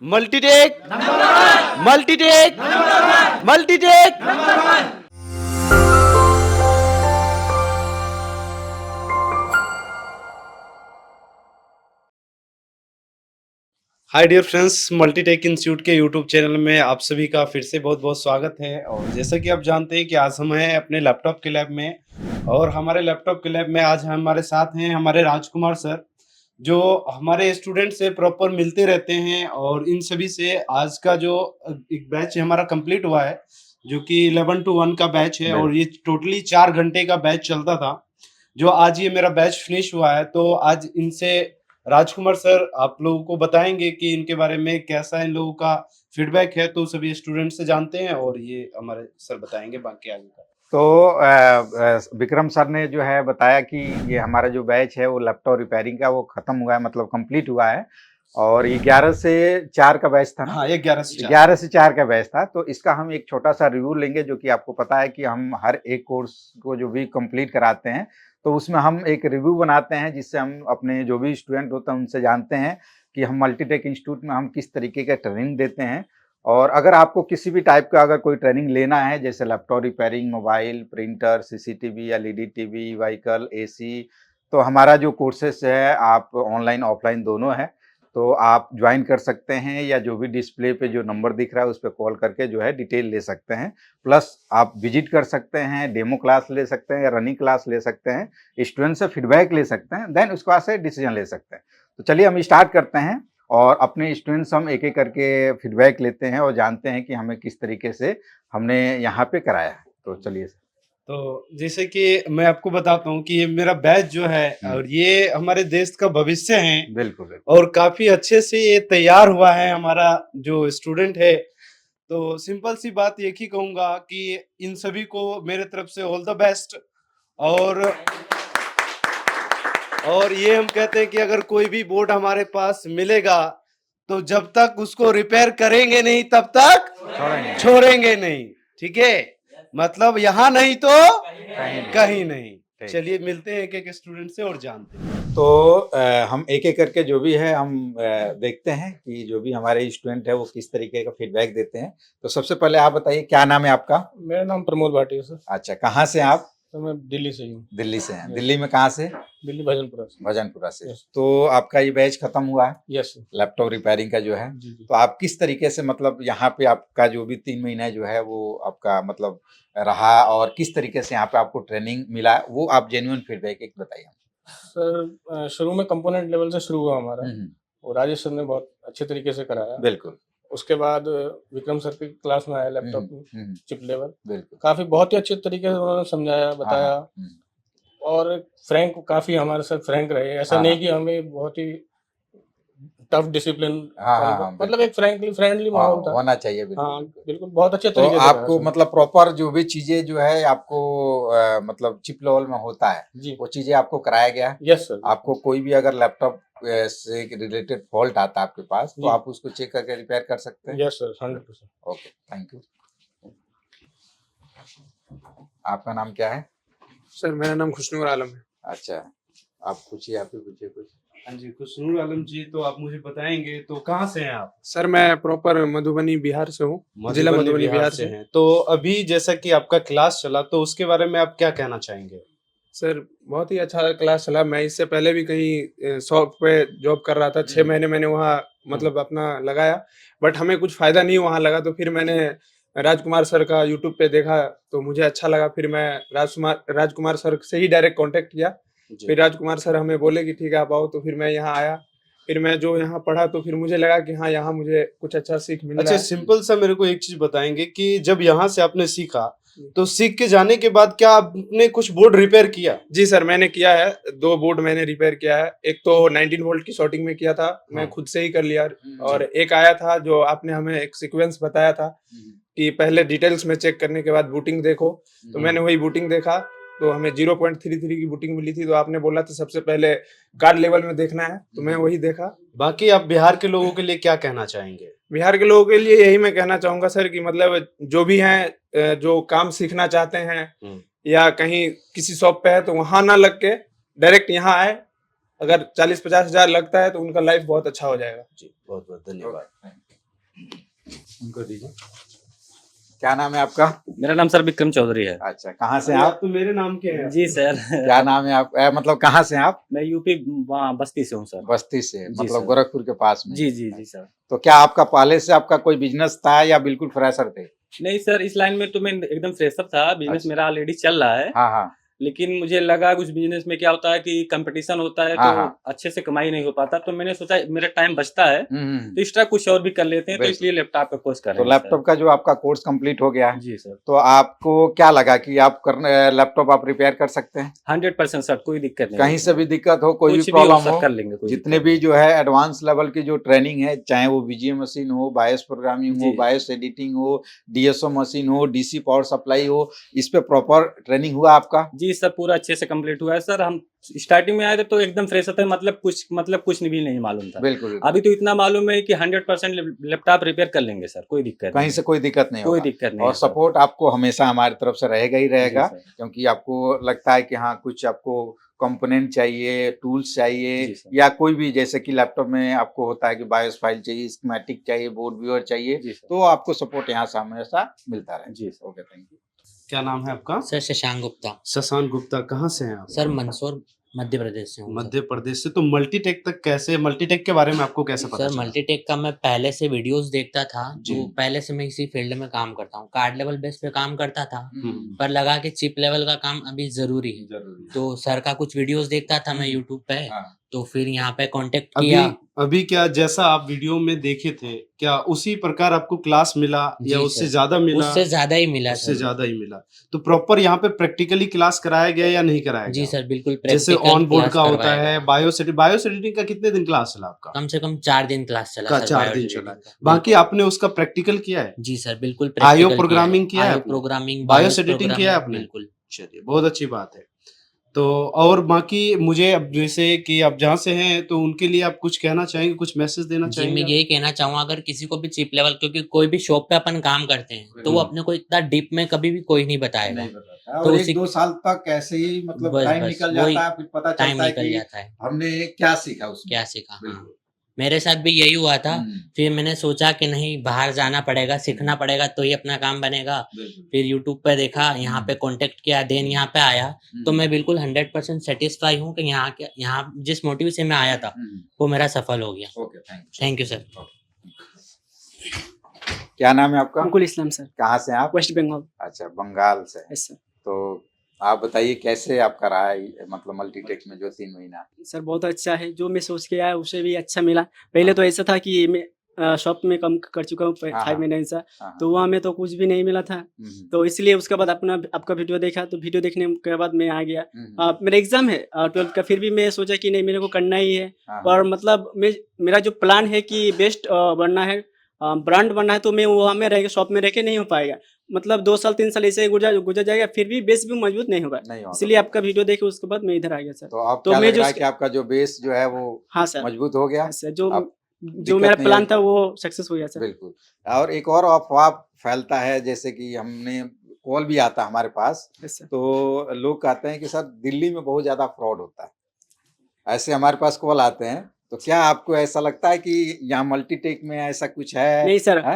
Multitech Multitech Multitech. Hi dear friends, Multitech institute के YouTube channel में आप सभी का फिर से बहुत बहुत स्वागत है। और जैसा कि आप जानते हैं कि आज हम हैं अपने लैपटॉप के लैब में, और हमारे लैपटॉप के लैब में आज हमारे साथ हैं हमारे राजकुमार सर, जो हमारे स्टूडेंट से प्रॉपर मिलते रहते हैं। और इन सभी से आज का जो एक बैच हमारा कंप्लीट हुआ है, जो कि 11 to 1 का बैच है, और ये टोटली 4 घंटे का बैच चलता था, जो आज ये मेरा बैच फिनिश हुआ है। तो आज इनसे राजकुमार सर आप लोगों को बताएंगे कि इनके बारे में कैसा इन लोगों का फीडबैक है, तो सभी स्टूडेंट से जानते हैं और ये हमारे सर बताएंगे बाकी आगे का। तो विक्रम सर ने जो है बताया कि ये हमारा जो बैच है वो लैपटॉप रिपेयरिंग का वो खत्म हुआ है, मतलब कंप्लीट हुआ है। और ये 11 से 4 का बैच था ना? हाँ, ये 11 से 4 का बैच था। तो इसका हम एक छोटा सा रिव्यू लेंगे, जो कि आपको पता है कि हम हर एक कोर्स को जो भी कंप्लीट कराते हैं तो उसमें हम एक रिव्यू बनाते हैं, जिससे हम अपने जो भी स्टूडेंट होते हैं उनसे जानते हैं कि हम मल्टीटेक इंस्टीट्यूट में हम किस तरीके का ट्रेनिंग देते हैं। और अगर आपको किसी भी टाइप का अगर कोई ट्रेनिंग लेना है, जैसे laptop repairing, mobile, printer, CCTV, LED TV, vehicle, AC, तो हमारा जो कोर्सेस है आप ऑनलाइन ऑफलाइन दोनों है, तो आप ज्वाइन कर सकते हैं, या जो भी डिस्प्ले पे जो नंबर दिख रहा है उस पर कॉल करके जो है डिटेल ले सकते हैं। प्लस आप विजिट कर सकते हैं, डेमो क्लास ले सकते हैं, रनिंग क्लास ले सकते हैं, स्टूडेंट से फीडबैक ले सकते हैं, देन उसके बाद से डिसीजन ले सकते हैं। तो चलिए हम स्टार्ट करते हैं, और अपने स्टूडेंट्स हम एक एक करके फीडबैक लेते हैं और जानते हैं कि हमें किस तरीके से हमने यहाँ पे कराया है। तो चलिए सर। तो जैसे कि मैं आपको बताता हूँ कि ये मेरा बैच जो है, और ये हमारे देश का भविष्य है। बिल्कुल बिल्कुल। और काफी अच्छे से ये तैयार हुआ है हमारा जो स्टूडेंट है। तो सिंपल सी बात एक ही कहूंगा कि इन सभी को मेरे तरफ से ऑल द बेस्ट। और ये हम कहते हैं कि अगर कोई भी बोर्ड हमारे पास मिलेगा तो जब तक उसको रिपेयर करेंगे नहीं तब तक छोड़ेंगे नहीं। ठीक है, मतलब यहाँ नहीं तो कहीं नहीं। चलिए मिलते हैं एक एक स्टूडेंट से और जानते हैं। तो हम एक एक करके जो भी है हम देखते हैं कि जो भी हमारे स्टूडेंट है वो किस तरीके का फीडबैक देते हैं। तो सबसे पहले आप बताइए, क्या नाम है आपका? मेरा नाम प्रमोद भाटिया सर। अच्छा, कहाँ से आप? तो मैं दिल्ली से ही हूँ। दिल्ली से हैं। दिल्ली में कहाँ से? दिल्ली भजनपुरा से। भजनपुरा से। यस। तो आपका ये बैच खत्म हुआ है यस सर। लैपटॉप रिपेयरिंग का जो है। जी जी। तो आप किस तरीके से, मतलब यहाँ पे आपका जो भी 3 महीना जो है वो आपका मतलब रहा, और किस तरीके से यहाँ पे आपको ट्रेनिंग मिला, वो आप जेन्युइन फीडबैक एक बताइए। सर शुरू में कंपोनेंट लेवल से शुरू हुआ हमारा, और राजेश सर ने बहुत अच्छे तरीके से कराया। बिल्कुल। उसके बाद विक्रम सर की क्लास में आया लैपटॉप में चिप लेवल। बिल्कुल। काफी बहुत ही अच्छे तरीके से उन्होंने समझाया, बताया। और फ्रैंक, काफी हमारे साथ फ्रैंक रहे। ऐसा नहीं कि हमें बहुत ही टफ डिसिप्लिन, मतलब एक फ्रेंडली माहौल था, होना चाहिए। हाँ बिल्कुल, बहुत अच्छे तो तरीके से आपको मतलब प्रॉपर जो भी चीजें जो है आपको मतलब चिप लेवल में होता है जी, वो चीजें आपको कराया गया। Yes sir. आपको कोई भी अगर लैपटॉप से रिलेटेड फॉल्ट आता है आपके पास, तो आप उसको चेक करके रिपेयर कर सकते हैं। Yes sir, 100%। Okay, thank you. आपका नाम क्या है? सर मेरा नाम खुशनूर आलम है। अच्छा, आप पूछिए, आप ही पूछिए कुछ। हाँ जी, खुशनूर आलम जी, तो आप मुझे बताएंगे तो कहाँ से हैं आप? सर मैं प्रॉपर मधुबनी बिहार से हूँ, जिला मधुबनी बिहार से हैं। तो अभी जैसा कि आपका क्लास चला, तो उसके बारे में आप क्या कहना चाहेंगे? सर बहुत ही अच्छा क्लास चला। मैं इससे पहले भी कहीं शॉप पे जॉब कर रहा था, 6 महीने मैंने वहाँ मतलब अपना लगाया, बट हमें कुछ फायदा नहीं वहाँ लगा। तो फिर मैंने राजकुमार सर का यूट्यूब पे देखा तो मुझे अच्छा लगा। फिर मैं राजकुमार सर से ही डायरेक्ट कांटेक्ट किया। फिर राजकुमार सर हमें बोले कि ठीक है आप आओ, तो फिर मैं यहाँ आया। फिर मैं जो यहाँ पढ़ा तो फिर मुझे लगा कि हाँ यहाँ मुझे कुछ अच्छा सीख मिल रहा है। सिंपल सा मेरे को एक चीज बताएंगे कि जब यहाँ से आपने सीखा तो सीख के जाने के बाद क्या आपने कुछ बोर्ड रिपेयर किया? जी सर, मैंने किया है। 2 बोर्ड मैंने रिपेयर किया है। एक तो 19 वोल्ट की शॉर्टिंग में किया था, मैं खुद से ही कर लिया। और एक आया था जो आपने हमें एक सीक्वेंस बताया था कि पहले डिटेल्स में चेक करने के बाद बूटिंग देखो, तो मैंने वही बूटिंग देखा, तो हमें 0.33 की बूटिंग मिली थी। तो आपने बोला था सबसे पहले कार्ड लेवल में देखना है, तो मैं वही देखा। बाकी आप बिहार के लोगों के लिए क्या कहना चाहेंगे? बिहार के लोगों के लिए यही मैं कहना चाहूंगा सर कि मतलब जो भी हैं, जो काम सीखना चाहते हैं या कहीं किसी शॉप पे है, तो वहां ना लग के डायरेक्ट यहाँ आए। अगर 40-50 हजार लगता है तो उनका लाइफ बहुत अच्छा हो जाएगा। जी, बहुत बहुत धन्यवाद। उनको दीजिए। क्या नाम है आपका? मेरा नाम सर विक्रम चौधरी है। अच्छा, कहाँ से हैं आप? तो मेरे नाम के हैं। जी सर। क्या नाम है आप? मतलब कहाँ से हैं आप? मैं यूपी वहाँ बस्ती से हूँ सर। बस्ती से, जी मतलब सर। गोरखपुर के पास में। जी जी जी सर। तो क्या आपका पहले से आपका कोई बिजनेस था या बिल्कुल फ्रेशर थे? नहीं सर, इस लाइन में तो मैं एकदम फ्रेशर था। बिजनेस अच्छा। मेरा ऑलरेडी चल रहा है, हाँ हाँ। लेकिन मुझे लगा कुछ बिजनेस में क्या होता है कि कंपटीशन होता है, हाँ, तो हाँ। अच्छे से कमाई नहीं हो पाता। तो मैंने सोचा मेरा टाइम बचता है तो एक्स्ट्रा कुछ और भी कर लेते हैं, तो बिल्कुल। इसलिए लैपटॉप का कोर्स कर तो रहे हैं लैपटॉप का जो आपका कोर्स कंप्लीट हो गया है, जी सर। तो आपको क्या लगा कि आप लैपटॉप आप रिपेयर कर सकते हैं? 100% सर, कोई दिक्कत नहीं। कहीं से भी दिक्कत हो, कोई भी कुछ भी प्रॉब्लम सर हो, कर लेंगे, कोई जितने दिक्कत भी नहीं। जो है एडवांस लेवल की जो ट्रेनिंग है, चाहे वो बीजीए मशीन हो, बायोस प्रोग्रामिंग हो, जी। बायोस एडिटिंग हो, डीएसओ मशीन हो, डीसी पावर सप्लाई हो, इस पे प्रॉपर ट्रेनिंग हुआ आपका? जी सर, पूरा अच्छे से कंप्लीट हुआ है सर। हम स्टार्टिंग में आए थे तो एकदम फ्रेश थे, मतलब कुछ भी नहीं मालूम था। बिल्कुल। अभी तो इतना मालूम है कि 100% लैपटॉप रिपेयर कर लेंगे सर, कोई दिक्कत कहीं नहीं। से कोई दिक्कत नहीं कोई होगा। दिक्कत नहीं और है सर। सपोर्ट आपको हमेशा हमारी तरफ से रहेगा ही रहेगा, जी सर। क्योंकि आपको लगता है कि हाँ कुछ आपको कंपोनेंट चाहिए, टूल्स चाहिए, जी सर। या कोई भी, जैसे कि लैपटॉप में आपको होता है कि बायोस फाइल चाहिए, स्कीमेटिक चाहिए, बोर्ड व्यूअर चाहिए, जी सर। तो आपको सपोर्ट यहाँ से हमेशा मिलता रहे। जी सर। Okay, thank you. क्या नाम है आपका? सर शशांक गुप्ता। शशांक गुप्ता, कहाँ से हैं आप? सर मंदसौर मध्य प्रदेश से हूँ सर। मध्य प्रदेश से। तो मल्टीटेक तक कैसे, मल्टीटेक के बारे में आपको कैसे पता सर चला? मल्टीटेक का मैं पहले से वीडियोस देखता था, जी। तो पहले से मैं इसी फील्ड में काम करता हूँ। कार्ड लेवल बेस पे काम करता था, हम्म। पर लगा कि चिप लेवल का काम अभी जरूरी है, जरूरी। तो सर का कुछ वीडियोस देखता था मैं यूट्यूब पे, हाँ। तो फिर यहाँ पे कांटेक्ट अभी किया। अभी क्या जैसा आप वीडियो में देखे थे, क्या उसी प्रकार आपको क्लास मिला या जी उससे सर। ज्यादा मिला? उससे ज्यादा ही मिला उससे सर। ज्यादा ही मिला। तो प्रॉपर यहाँ पे प्रैक्टिकली क्लास कराया गया या नहीं कराया जी गया? सर, बिल्कुल जैसे प्रैक्टिकल ऑन बोर्ड क्लास का होता करवाया है, गया। बायोस एडिटिंग का कितने दिन क्लास चला आपका? कम से कम 4 दिन क्लास चला का सर। 4 दिन बायोस चला। एडिटिंग का। बाकी बिल्कुल। आपने उसका प्रैक्टिकल किया है? जी सर, बिल्कुल आईओ प्रैक्टिकल प्रोग्रामिंग किया है आईओ आपने? प्रोग्रामिंग, बायोस एडिटिंग किया है आपने? बिल्कुल। चलिए, बहुत अच्छी बात है। तो और बाकी मुझे अब जैसे कि आप जहाँ से हैं तो उनके लिए आप कुछ कहना चाहेंगे, कुछ मैसेज देना जी, चाहेंगे मैं आप? यही कहना चाहूंगा, अगर किसी को भी चिप लेवल, क्योंकि कोई भी शॉप पे अपन काम करते हैं तो वो अपने को इतना डीप में कभी भी कोई नहीं बताएगा। नहीं बताता, तो और उसी 1-2 साल तक ऐसे ही मतलब बस टाइम बस निकल वही जाता है, फिर पता टाइम चलता है निकल कि जाता है, हमने क्या सीखा उसमें। क्या सीखा। हाँ, बिल्कुल। मेरे साथ भी यही हुआ था। हम्म, फिर मैंने सोचा कि नहीं, बाहर जाना पड़ेगा, सीखना पड़ेगा, तो ही अपना काम बनेगा। बिल्कुल। फिर यूट्यूब पे देखा, यहाँ पे कांटेक्ट किया, देन यहाँ पे आया, तो मैं बिल्कुल 100% सेटिस्फाई हूँ कि यहाँ जिस मोटिव से मैं आया था वो मेरा सफल हो गया। Okay, thank you sir. क्या नाम है आपका? अंकुल इस्लाम सर, कहाँ से हैं आप? वेस्ट बंगाल। अच्छा, बंगाल से। Yes sir. तो आप बताइए कैसे आपका रहा है, मतलब मल्टीटेक में जो 3 महीना? सर बहुत अच्छा है, जो मैं सोच के आया उससे भी अच्छा मिला। पहले तो ऐसा था कि मैं शॉप में काम कर चुका हूँ हाँ, 5 महीने से, हाँ, तो वहाँ में तो कुछ भी नहीं मिला था। तो इसलिए उसके बाद आपका वीडियो देखा, तो वीडियो देखने के बाद मैं आ गया। मेरा एग्जाम है 12th का, फिर भी मैं सोचा कि नहीं, मेरे को करना ही है। और मतलब मेरा जो प्लान है कि बेस्ट बनना है, ब्रांड बनना है, तो मैं वहाँ में रह के, शॉप में रह के नहीं हो पाएगा। मतलब 2 साल 3 साल ऐसे गुजर जाएगा, फिर भी बेस भी मजबूत नहीं होगा। इसलिए आपका वीडियो देखे उसके बाद मैं इधर आ गया सर। तो आप क्या लग रहा है कि आपका जो बेस जो है वो हाँ सर, मजबूत हो गया? सर दिक्कत जो मेरा नहीं प्लान आई? था वो सक्सेस हो गया सर। बिल्कुल। और एक और अफवाह फैलता है, जैसे कि हमने कॉल भी आता है हमारे पास, यस सर। तो लोग कहते हैं कि सर दिल्ली में बहुत ज्यादा फ्रॉड होता है, ऐसे हमारे पास कॉल आते हैं। तो क्या आपको ऐसा लगता है कि यहाँ मल्टीटेक में ऐसा कुछ है? नहीं सर, है?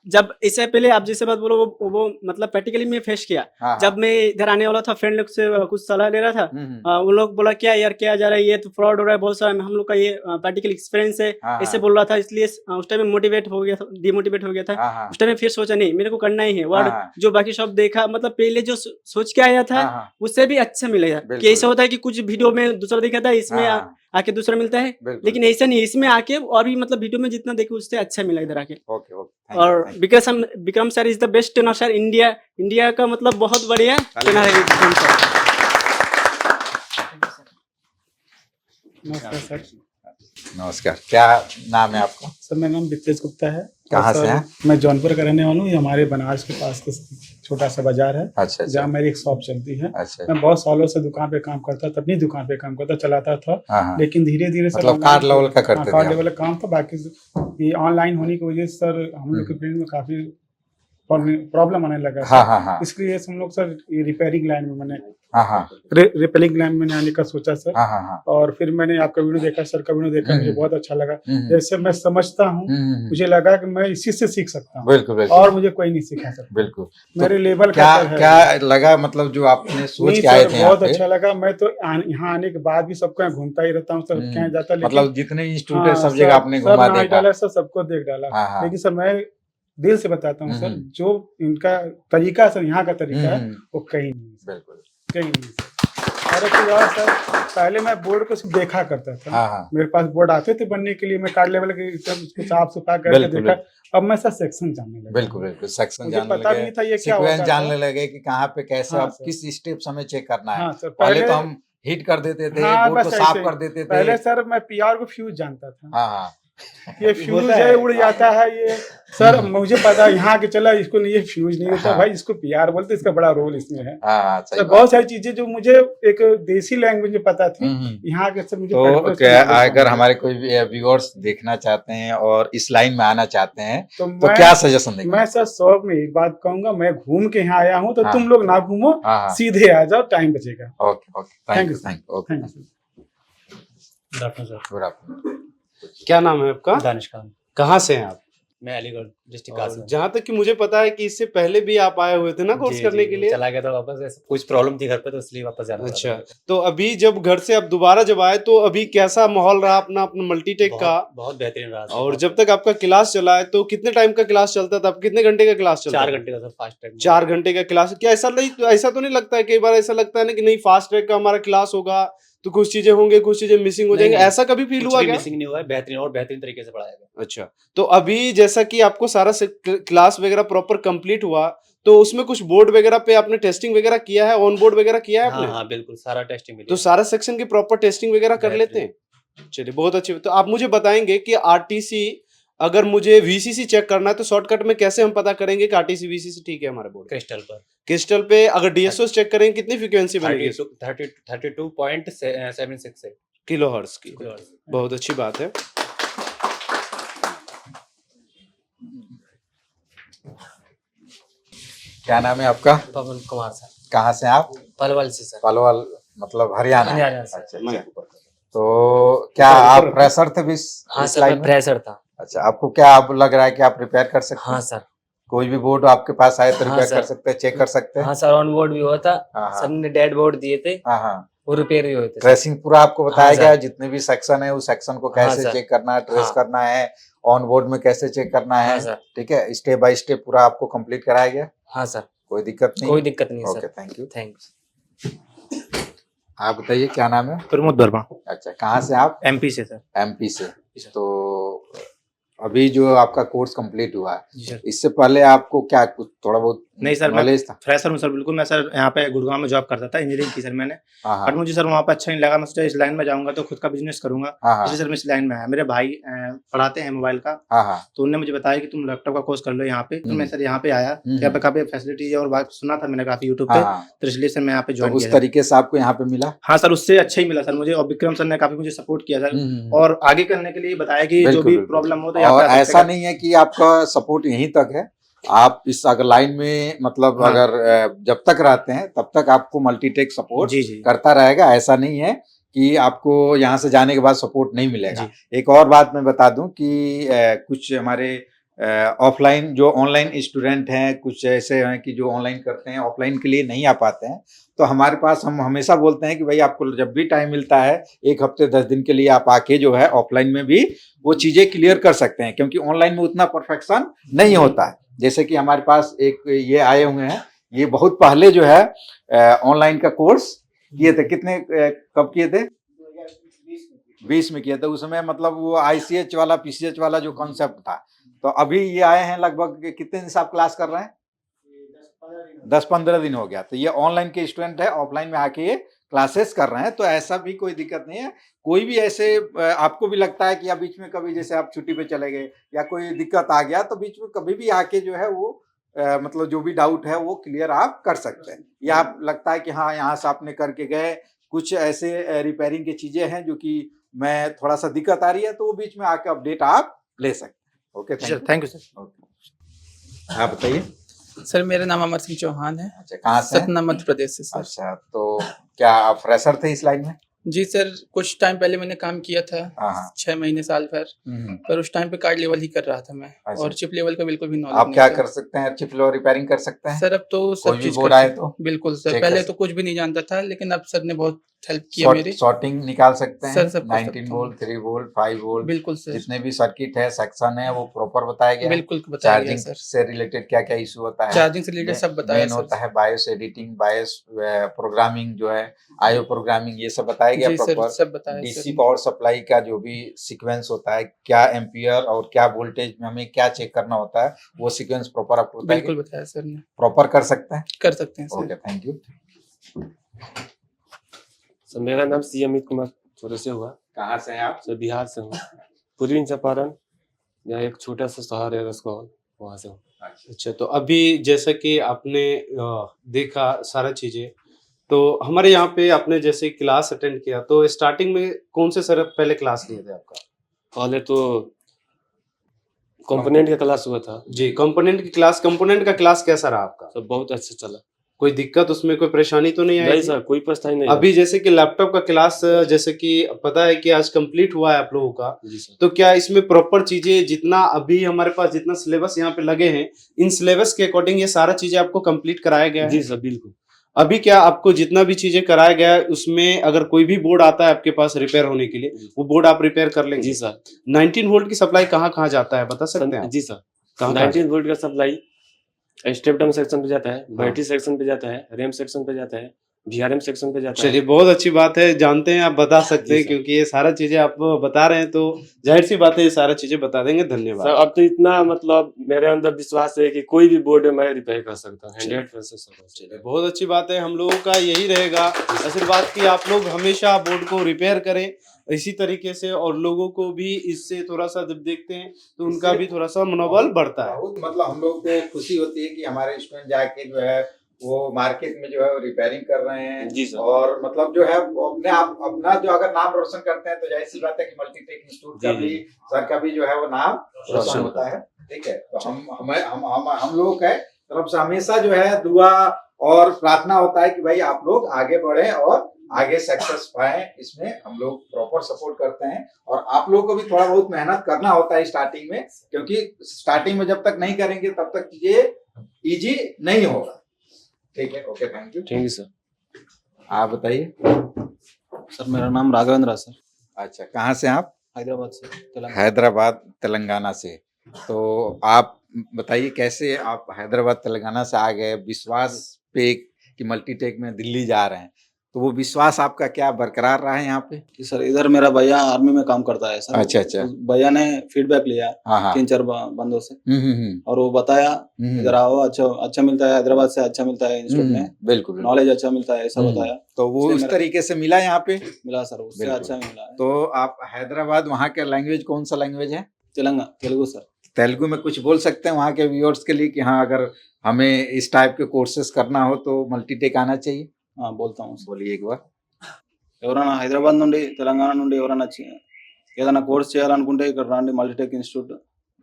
जब इससे पहले आप जैसे बात बोलो वो मतलब प्रैक्टिकली मैं फेस किया। हाँ, जब मैं इधर आने वाला था, फ्रेंड लोग से कुछ सलाह ले रहा था, वो लोग बोला क्या यार क्या जा रहा है, ये तो फ्रॉड हो रहा है, बहुत सारा हम लोग का ये प्रैक्टिकल एक्सपीरियंस है, हाँ, ऐसे बोल रहा था। इसलिए उस टाइम में मोटिवेट हो गया था, डिमोटिवेट हो गया था। हाँ, हाँ, उस टाइम में फिर सोचा नहीं, मेरे को करना ही है। हाँ, और हाँ, जो बाकी शॉप देखा, मतलब पहले जो सोच के आया था हाँ, हाँ, उससे भी अच्छा मिलेगा। बिल्कुल। कि ऐसा होता है कि कुछ वीडियो में दूसरा दिखा था, इसमें हाँ, आके दूसरा मिलता है, बिल्कुल। लेकिन ऐसा नहीं, इसमें आके और भी मतलब वीडियो में जितना देखो उससे अच्छा मिला इधर आके। ओके, और Vikram sir is the best trainer sir India का, मतलब बहुत बढ़िया ट्रेनर है विक्रम सर। नमस्कार सर। नमस्कार, क्या नाम है आपका? सर मेरा नाम वित्तेश गुप्ता है। कहाँ सर, से हैं? मैं जौनपुर का रहने वाला हूँ। ये हमारे बनारस के पास के छोटा सा बाजार है, अच्छा, जहाँ मेरी एक शॉप चलती है। अच्छा, मैं बहुत सालों से दुकान पे काम करता था, अपनी दुकान पे काम करता चलाता था। हाँ, लेकिन धीरे धीरे सर मतलब कार्ड लेवल का करते थे कार्ड आप? लेवल का काम था। बाकी ये ऑनलाइन होने की वजह से सर हम लोग के फील्ड में काफी प्रॉब्लम आने लगा हाँ सर। हाँ हाँ इसलिए हम लोग सर ये रिपेयरिंग लाइन में मैंने हाँ हाँ रिपेयरिंग लाइन में आने का सोचा सर। हाँ हाँ हाँ और फिर मैंने आपका वीडियो देखा, सर का वीडियो देखा, मुझे बहुत अच्छा लगा। जैसे मैं समझता हूँ, मुझे लगा कि मैं इसी से सीख सकता हूँ, बिल्कुल बिल्कुल और मुझे कोई नहीं सिखा सकता। बिल्कुल। मेरे लेवल क्या का सर है। क्या लगा, मतलब जो आपने सोच नहीं के आए सर, थे यहाँ बहुत पे? अच्छा लगा। मैं तो यहाँ आने के बाद भी सबको यहाँ घूमता ही रहता हूँ सर, कहीं जाता, लेकिन मतलब जितने इंस्टीट्यूट है हाँ सब जगह आपने सर, घुमा नाच देखा। डाला सर, सबको देख डाला। हाँ हाँ लेकिन सर मैं दिल से बताता हूँ सर, जो इनका तरीका सर, यहाँ का तरीका है, वो कहीं नहीं है, बिल्कुल। कहीं नहीं सर। और एक चीज और सर, पहले मैं बोर्ड को सिर्फ देखा करता था। हाँ हाँ मेरे पास बोर्ड आते थे बनने के लिए, मैं कार्ड लेवल के सब उसको साफ सुथरा करके बिल्कुल, देखा। अब मैं सर सेक्शन जानने लगा। बिल्कुल बिल्कुल सेक्शन मुझे जानने पता भी लगे, नहीं था ये क्या सीक्वेंस होता जानने था। लगे कि कहाँ पे कैसे हाँ अब सर। किस स्टेप हमें चेक करना है। हाँ सर, पहले तो पहले हम हिट कर देते थे, हाँ बोर्ड को बस साफ ऐसे ही। कर देते थे। पहले सर मैं पीआर को फ्यूज जानता था। हाँ हाँ ये फ्यूज है, उड़ जाता है ये। सर मुझे पता है यहाँ के चला, इसको नहीं, ये फ्यूज नहीं होता हाँ। भाई, इसको पीआर बोलते, इसका बड़ा रोल इसमें है। हाँ हाँ सही सर बात। बहुत सारी चीजें जो मुझे एक देसी लैंग्वेज में पता थी, यहाँ के सर मुझे तो particular क्या से knowledge अगर हुआ। हमारे कोई व्यूअर्स देखना चाहते हैं और इस लाइन में आना चाहते हैं तो तो क्या सजेशन देंगे? मैं सर शौक में एक बात कहूंगा, मैं घूम के यहाँ आया हूँ, तो हाँ। तुम लोग ना घूमो, हाँ हाँ सीधे आ जाओ, टाइम बचेगा। Okay okay thank you thank you okay thank you sir. Good afternoon. क्या नाम है आपका? दानिश खान। कहाँ से हैं आप? मैं अलीगढ़ डिस्ट्रिक्ट और कासगंज। जहाँ तक कि मुझे पता है कि इससे पहले भी आप आए हुए थे ना कोर्स जी, करने जी, के लिए। चला गया था वापस, ऐसे कुछ प्रॉब्लम थी घर पे, तो इसलिए वापस जाना पड़ा अच्छा, था। तो अभी जब घर से आप दोबारा जब आए तो अभी कैसा माहौल रहा अपना अपना मल्टीटेक का? बहुत बेहतरीन रहा। और जब तक आपका क्लास चला है तो कितने टाइम का क्लास चलता था? कितने घंटे का क्लास चलता 4 था? घंटे का सर, फास्ट ट्रैक। 4 घंटे का क्लास। क्या ऐसा तो नहीं लगता है, कई बार ऐसा लगता है ना कि नहीं फास्ट ट्रैक का हमारा क्लास होगा तो कुछ चीजें होंगे, कुछ चीजें मिसिंग हो जाएंगे, ऐसा कभी फील हुआ क्या? मिसिंग नहीं हुआ है, बेहतरीन और बेहतरीन तरीके से पढ़ाया गया। अच्छा, तो अभी जैसा कि आपको सारा क्लास वगैरह प्रॉपर कंप्लीट हुआ, तो उसमें कुछ बोर्ड वगैरह पे आपने टेस्टिंग वगैरह किया है, ऑन बोर्ड वगैरह किया है आपने? हाँ बिल्कुल, सारा टेस्टिंग तो सारा सेक्शन की प्रॉपर टेस्टिंग वगैरह कर लेते हैं? चलिए बहुत अच्छी। तो आप मुझे बताएंगे कि आरटीसी, अगर मुझे वीसीसी चेक करना है तो शॉर्टकट में कैसे हम पता करेंगे कि आरटीसी वीसीसी ठीक है हमारे बोर्ड? क्रिस्टल पे अगर डीएसओ चेक करेंगे कितनी फ्रीक्वेंसी बनेगी? 32.76 किलोहर्ट्ज की। बहुत अच्छी बात है। क्या नाम है आपका? पवन कुमार सर। कहाँ से आप? पलवल से सर। पलवल मतलब हरियाणा? हरियाणा से। अच्छा अच्छा। तो क्या आप फ्रेशर थे हाँ इस सर, लाइन मैं में? फ्रेशर था। अच्छा, आपको क्या आप लग रहा है कि आप रिपेयर कर सकते हैं? हाँ सर। कोई भी बोर्ड आपके पास आए तो हाँ रिपेयर सर। कर सकते हैं, चेक कर सकते हैं? हाँ सर, ऑन बोर्ड भी हुआ था। हाँ, हाँ। सर ने डेड बोर्ड दिए थे, हाँ हाँ वो रिपेयर भी हुए थे। ट्रेसिंग पूरा आपको बताया हाँ, गया है, सर। जितने भी सेक्शन है उस सेक्शन को हाँ, कैसे सर। चेक करना है, ट्रेस हाँ। करना है, ऑन बोर्ड में कैसे चेक करना है। हाँ, सर। ठीक है, स्टेप बाय स्टेप पूरा आपको कंप्लीट कराया गया। हाँ सर, कोई दिक्कत नहीं? कोई दिक्कत नहीं है okay sir. Thank you. Thanks. आप बताइए क्या नाम है? प्रमोद वर्मा, अच्छा, कहाँ से आप? एमपी से सर। एमपी से। तो अभी जो आपका कोर्स कंप्लीट हुआ है, जी सर। इससे पहले आपको क्या कुछ थोड़ा बहुत नहीं सर, मैं नॉलेज था? फ्रेशर हूँ सर, बिल्कुल। मैं सर यहाँ पे गुड़गांव में जॉब करता था, इंजीनियरिंग की सर मैंने। हाँ बट मुझे सर वहाँ पे अच्छा नहीं लगा। मैं सोचा इस लाइन में जाऊंगा तो खुद का बिजनेस करूंगा, हाँ इसलिए सर मैं इस लाइन में आया। मेरे भाई पढ़ाते हैं मोबाइल का, हाँ हाँ तो उन्होंने मुझे बताया कि तुम लैपटॉप का कोर्स कर लो यहाँ पे। तो मैं सर यहाँ पे आया, हम्म। यहाँ पे काफी फैसिलिटी और बात सुना था मैंने काफी यूट्यूब पे, हाँ। तो इसलिए सर मैं यहाँ पे तो ज्वाइन उस किया सर। तरीके से आपको यहाँ पे मिला? हाँ सर, उससे अच्छा ही मिला सर मुझे, और विक्रम सर ने काफी मुझे सपोर्ट किया सर, और आगे करने के लिए बताया कि जो बिल्कुल, भी बिल्कुल। प्रॉब्लम हो तो यहाँ और पे आ सकते ऐसा हैं। नहीं है कि आपका सपोर्ट यहीं तक है, आप इस अगर लाइन में मतलब हाँ। अगर जब तक रहते हैं तब तक आपको मल्टीटेक सपोर्ट जी जी करता रहेगा। ऐसा नहीं है कि आपको यहाँ से जाने के बाद सपोर्ट नहीं मिलेगा। जी। एक और बात मैं बता दूं कि कुछ हमारे ऑफलाइन जो ऑनलाइन स्टूडेंट हैं, कुछ ऐसे हैं कि जो ऑनलाइन करते हैं, ऑफलाइन के लिए नहीं आ पाते हैं, तो हमारे पास हम हमेशा बोलते हैं कि भाई आपको जब भी टाइम मिलता है, 1 हफ्ते 10 दिन के लिए आप आके जो है ऑफलाइन में भी वो चीजें क्लियर कर सकते हैं, क्योंकि ऑनलाइन में उतना परफेक्शन नहीं होता है। जैसे कि हमारे पास एक ये आए हुए हैं, ये बहुत पहले जो है ऑनलाइन का कोर्स किए थे। कितने कब किए थे? 20 में किया था। उस समय मतलब वो ICH वाला PCH वाला जो कॉन्सेप्ट था। तो अभी ये आए हैं लगभग कितने दिन से आप क्लास कर रहे हैं? 10-15 दिन हो गया। तो ये ऑनलाइन के स्टूडेंट है, ऑफलाइन में आके ये क्लासेस कर रहे हैं। तो ऐसा भी कोई दिक्कत नहीं है। कोई भी ऐसे आपको भी लगता है कि या बीच में कभी जैसे आप छुट्टी पे चले गए या कोई दिक्कत आ गया, तो बीच में कभी भी आके जो है वो मतलब जो भी डाउट है वो क्लियर आप कर सकते हैं। या आप लगता है कि हाँ यहाँ से आपने करके गए, कुछ ऐसे रिपेयरिंग की चीजें हैं जो कि मैं थोड़ा सा दिक्कत आ रही है, तो वो बीच में आके अपडेट आप ले सकते हैं। Okay thank you sir. आप बताइए। सर मेरा नाम अमर सिंह चौहान है। अच्छा, कहाँ से हैं? सतना मध्य प्रदेश से सर। अच्छा, तो क्या आप फ्रेशर थे इस लाइन में? जी सर, कुछ टाइम पहले मैंने काम किया था, हाँ। 6 महीने साल भर, पर उस टाइम पे कार्ड लेवल ही कर रहा था मैं, अच्छा। और चिप लेवल का बिल्कुल भी नॉलेज आप नहीं क्या था। कर सकते हैं? चिप लेवल रिपेयरिंग कर सकते हैं सर अब तो कोई सब भी चीज बोर्ड कर आए सकते तो? हैं। बिल्कुल सर, चेक पहले कर तो कुछ भी नहीं जानता था, लेकिन अब सर ने बहुत हेल्प किया मेरी। सॉर्टिंग निकाल सकते हैं? सर सब कर 19 सकता वोल्ट, 3 वोल्ट, 5 वोल्ट, बिल्कुल सर, जितने भी सर्किट है, सेक्शन है, वो प्रॉपर बताया गया है? बिल्कुल बताया गया चार्जिंग सर। से रिलेटेड क्या क्या इशू होता है? चार्जिंग से रिलेटेड सब बताया मेन होता सर। है बायोस एडिटिंग, बायोस प्रोग्रामिंग जो है, आईओ प्रोग्रामिंग, ये सब बताया गया जी सर, प्रॉपर। सब बताया डीसी सर। पावर सप्लाई का जो भी सीक्वेंस होता है, क्या एम्पियर और क्या वोल्टेज में हमें क्या चेक करना होता है, वो सीक्वेंस प्रॉपर आपको बताया बिल्कुल बताया सर ने। प्रॉपर कर सकते हैं? कर सकते हैं sir. Okay, thank you. Sir मेरा नाम सी अमित कुमार छोटे से हुआ। कहाँ से हैं आप? सर बिहार से हूँ, पूर्वी चंपारण, यहाँ एक छोटा सा शहर है रसकौल, वहाँ से हूँ। अच्छा, तो अभी जैसा कि आपने देखा सारा चीजें, तो हमारे यहाँ पे आपने जैसे क्लास अटेंड किया, तो स्टार्टिंग में कौन से सर पहले क्लास लिए थे आपका? पहले तो कंपोनेंट का क्लास हुआ था जी, कंपोनेंट का क्लास कैसा रहा आपका? सब बहुत अच्छा चला। कोई दिक्कत उसमें, कोई परेशानी तो नहीं आई नहीं थी? सर, कोई परेशानी नहीं। अभी जैसे कि लैपटॉप का क्लास, जैसे कि पता है कि आज कंप्लीट हुआ है आप लोगों का, जी सर। तो क्या इसमें प्रॉपर चीजें, जितना अभी हमारे पास जितना सिलेबस यहाँ पे लगे हैं, इन सिलेबस के अकॉर्डिंग ये सारा चीजें आपको कंप्लीट कराया गया है? जी सर, बिल्कुल। अभी क्या आपको जितना भी चीजें कराया गया है, उसमें अगर कोई भी बोर्ड आता है आपके पास रिपेयर होने के लिए, वो बोर्ड आप रिपेयर कर लेंगे? जी सर। 19 वोल्ट की सप्लाई कहाँ कहाँ जाता है, बता सकते हैं आप? जी सर, कहाँ 19 वोल्ट का सप्लाई स्टेप डाउन सेक्शन पे जाता है, बैटरी सेक्शन पे जाता है, रैम सेक्शन पे जाता है, वीआरएम सेक्शन पे जाता है। चलिए, बहुत अच्छी बात है, जानते हैं आप, बता सकते हैं, सर। क्योंकि ये सारा चीजें आप बता रहे हैं, तो जाहिर सी बात है ये सारा चीजें बता देंगे। सर धन्यवाद। अब तो इतना मतलब मेरे अंदर विश्वास है कि कोई भी बोर्ड मैं रिपेयर कर सकता हूँ 100%। बहुत अच्छी बात है, हम लोगों का यही रहेगा आशीर्वाद कि आप लोग हमेशा बोर्ड को रिपेयर करें इसी तरीके से, और लोगों को भी इससे थोड़ा सा जब देखते हैं तो उनका भी थोड़ा सा मनोबल बढ़ता है। बहुत मतलब हम लोग को खुशी होती है कि हमारे स्टूडेंट जाके जो है वो मार्केट में जो है रिपेयरिंग कर रहे हैं। जी सर। और मतलब जो है अपने आप अपना जो अगर नाम रोशन करते हैं, तो जाहिर सी बात है कि मल्टीटेक इंस्टीट्यूट का भी, सर का भी जो है वो नाम रोशन होता है। ठीक है, तो हम लोगों के तरफ से हमेशा जो है दुआ और प्रार्थना होता है कि भाई आप लोग आगे बढ़े और आगे सक्सेस पाए, इसमें हम लोग प्रॉपर सपोर्ट करते हैं। और आप लोगों को भी थोड़ा बहुत मेहनत करना होता है स्टार्टिंग में, क्योंकि स्टार्टिंग में जब तक नहीं करेंगे तब तक ये इजी नहीं होगा। ठीक है, ओके, थैंक यू सर। आप बताइए। सर मेरा नाम राघवेंद्र है सर। अच्छा, कहाँ से आप? हैदराबाद से, तेलंगाना। हैदराबाद तेलंगाना से। तो आप बताइए कैसे आप हैदराबाद तेलंगाना से आ गए विश्वास पे कि मल्टीटेक में दिल्ली जा रहे हैं, तो वो विश्वास आपका क्या बरकरार रहा है यहाँ पे? कि सर इधर मेरा भैया आर्मी में काम करता है सर। अच्छा अच्छा। उस भैया ने फीडबैक लिया हाँ। 3-4 बंदों से, और वो बताया इधर आओ, अच्छा मिलता है, हैदराबाद से अच्छा मिलता है इंस्टीट्यूट में, बिल्कुल नॉलेज अच्छा मिलता है, ऐसा बताया। तो वो उस तरीके से मिला यहाँ पे? मिला सर, उससे अच्छा मिला है। तो आप हैदराबाद, वहाँ का लैंग्वेज कौन सा लैंग्वेज है? तेलुगु सर। तेलुगु में कुछ बोल सकते हैं वहाँ के व्यूअर्स के लिए कि हाँ, अगर हमें इस टाइप के कोर्सेस करना हो तो मल्टीटेक आना चाहिए? हाँ, बोलता हूँ। बोलिए एक बार। ఎవరైనా హైదరాబాద్ నుండి, తెలంగాణ నుండి ఎవరైనా ఏదైనా కోర్స్ చేయాలనుకుంటే ఇక్కడ రండి, మల్టీటెక్ ఇన్స్టిట్యూట్